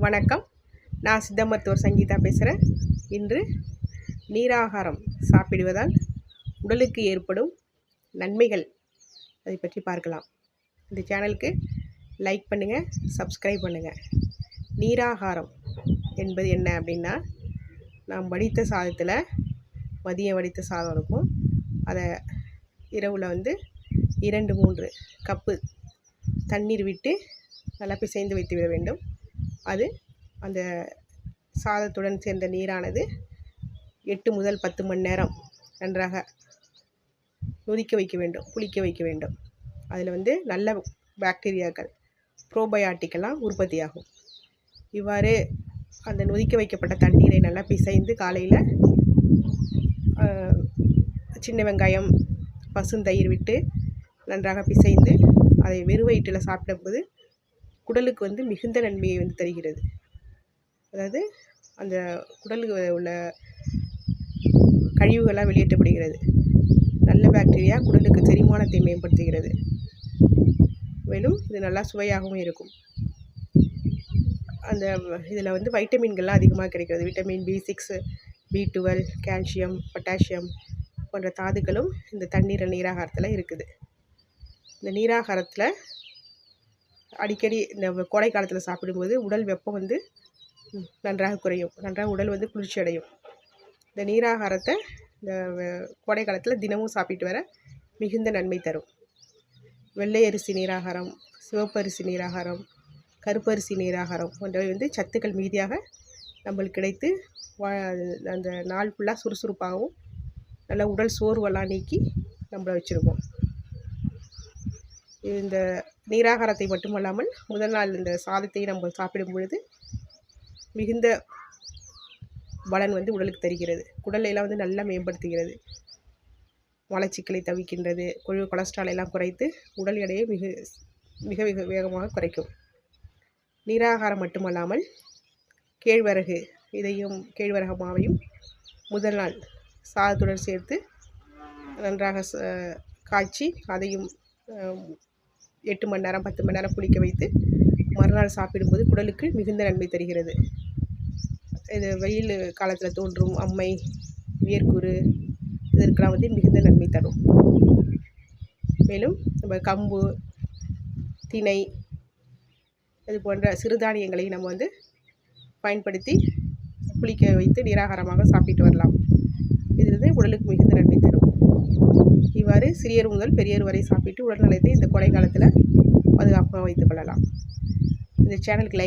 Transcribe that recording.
வணக்கம். நான் சித்த மருத்துவர் சங்கீதா பேசுகிறேன். இன்று நீராகாரம் சாப்பிடுவதால் உடலுக்கு ஏற்படும் நன்மைகள் அதை பற்றி பார்க்கலாம். இந்த சேனலுக்கு லைக் பண்ணுங்கள், சப்ஸ்கிரைப் பண்ணுங்கள். நீராகாரம் என்பது என்ன அப்படின்னா, நாம் வடித்த சாதத்தில் மதியம் வடித்த சாதம் இருக்கும். அதை இரவில் 2-3 கப்பு தண்ணீர் விட்டு நல்லா பிசைந்து வைத்து விட வேண்டும். அது அந்த சாதத்துடன் சேர்ந்த நீரானது 8 முதல் 10 மணி நேரம் நன்றாக நொதிக்க வைக்க வேண்டும், புளிக்க வைக்க வேண்டும். அதில் நல்ல பாக்டீரியாக்கள், ப்ரோபயாட்டிக்கெல்லாம் உற்பத்தியாகும். இவ்வாறு அந்த நொதிக்க வைக்கப்பட்ட தண்ணீரை நல்லா பிசைந்து காலையில் சின்ன வெங்காயம், பசுந்தயிர் விட்டு நன்றாக பிசைந்து அதை வெறும் வயிற்றில் சாப்பிடும்போது குடலுக்கு மிகுந்த நன்மையை தருகிறது. அதாவது அந்த குடலுக்கு உள்ள கழிவுகள்லாம் வெளியேற்றப்படுகிறது. நல்ல பாக்டீரியா குடலுக்கு செரிமானத்தை மேம்படுத்துகிறது. மேலும் இது நல்லா சுவையாகவும் இருக்கும். அந்த இதில் வைட்டமின்கள்லாம் அதிகமாக கிடைக்கிறது. Vitamin B6, B12, calcium, potassium போன்ற தாதுக்களும் இந்த நீராகாரத்தில் இருக்குது. இந்த நீராகாரத்தில் அடிக்கடி இந்த கோடை காலத்தில் சாப்பிடும்போது உடல் வெப்பம் நன்றாக குறையும், நன்றாக உடல் குளிர்ச்சி அடையும். இந்த நீராகாரத்தை இந்த கோடை காலத்தில் தினமும் சாப்பிட்டு வர மிகுந்த நன்மை தரும். வெள்ளை அரிசி நீராகாரம், சிவப்பரிசி நீராகாரம், கருப்பரிசி நீராகாரம் போன்றவை சத்துக்கள் மிகுதியாக நம்மளுக்கு கிடைத்து அந்த நாள் ஃபுல்லாக சுறுசுறுப்பாகவும் நல்ல உடல் சோர்வெல்லாம் நீக்கி நம்மளை வச்சுருக்கோம். இந்த நீராகாரத்தை மட்டுமல்லாமல் முதல் நாள் இந்த சாதத்தை நம்ம சாப்பிடும் பொழுது மிகுந்த பலன் உடலுக்கு தருகிறது. குடலையெல்லாம் நல்லா மேம்படுத்துகிறது. மலச்சிக்கலை தவிர்க்கின்றது. கொலஸ்ட்ரால் எல்லாம் குறைத்து உடல் எடையை மிக மிக வேகமாக குறைக்கும். நீராகாரம் மட்டுமல்லாமல் கேழ்வரகு, இதையும் கேழ்வரகு மாவையும் முதல் நாள் சாதத்துடன் சேர்த்து நன்றாக காய்ச்சி அதையும் 8 மணி நேரம் 10 மணி நேரம் புளிக்க வைத்து மறுநாள் சாப்பிடும்போது குடலுக்கு மிகுந்த நன்மை தருகிறது. இது வெயில் காலத்தில் தோன்றும் அம்மை, வியர்க்குரு இதற்கெல்லாம் மிகுந்த நன்மை தரும். மேலும் நம்ம கம்பு, திணை இது போன்ற சிறுதானியங்களை நம்ம பயன்படுத்தி புளிக்க வைத்து நீராகாரமாக சாப்பிட்டு வரலாம். இது உடலுக்கு மிகுந்த நன்மை தரும். இவ்வாறு சிறியர் முதல் பெரியர் வரை சாப்பிட்டு உடல் நலத்தை இந்த கோடை காலத்தில் பாதுகாப்பாக வைத்துக் கொள்ளலாம். இந்த சேனலுக்கு லைக்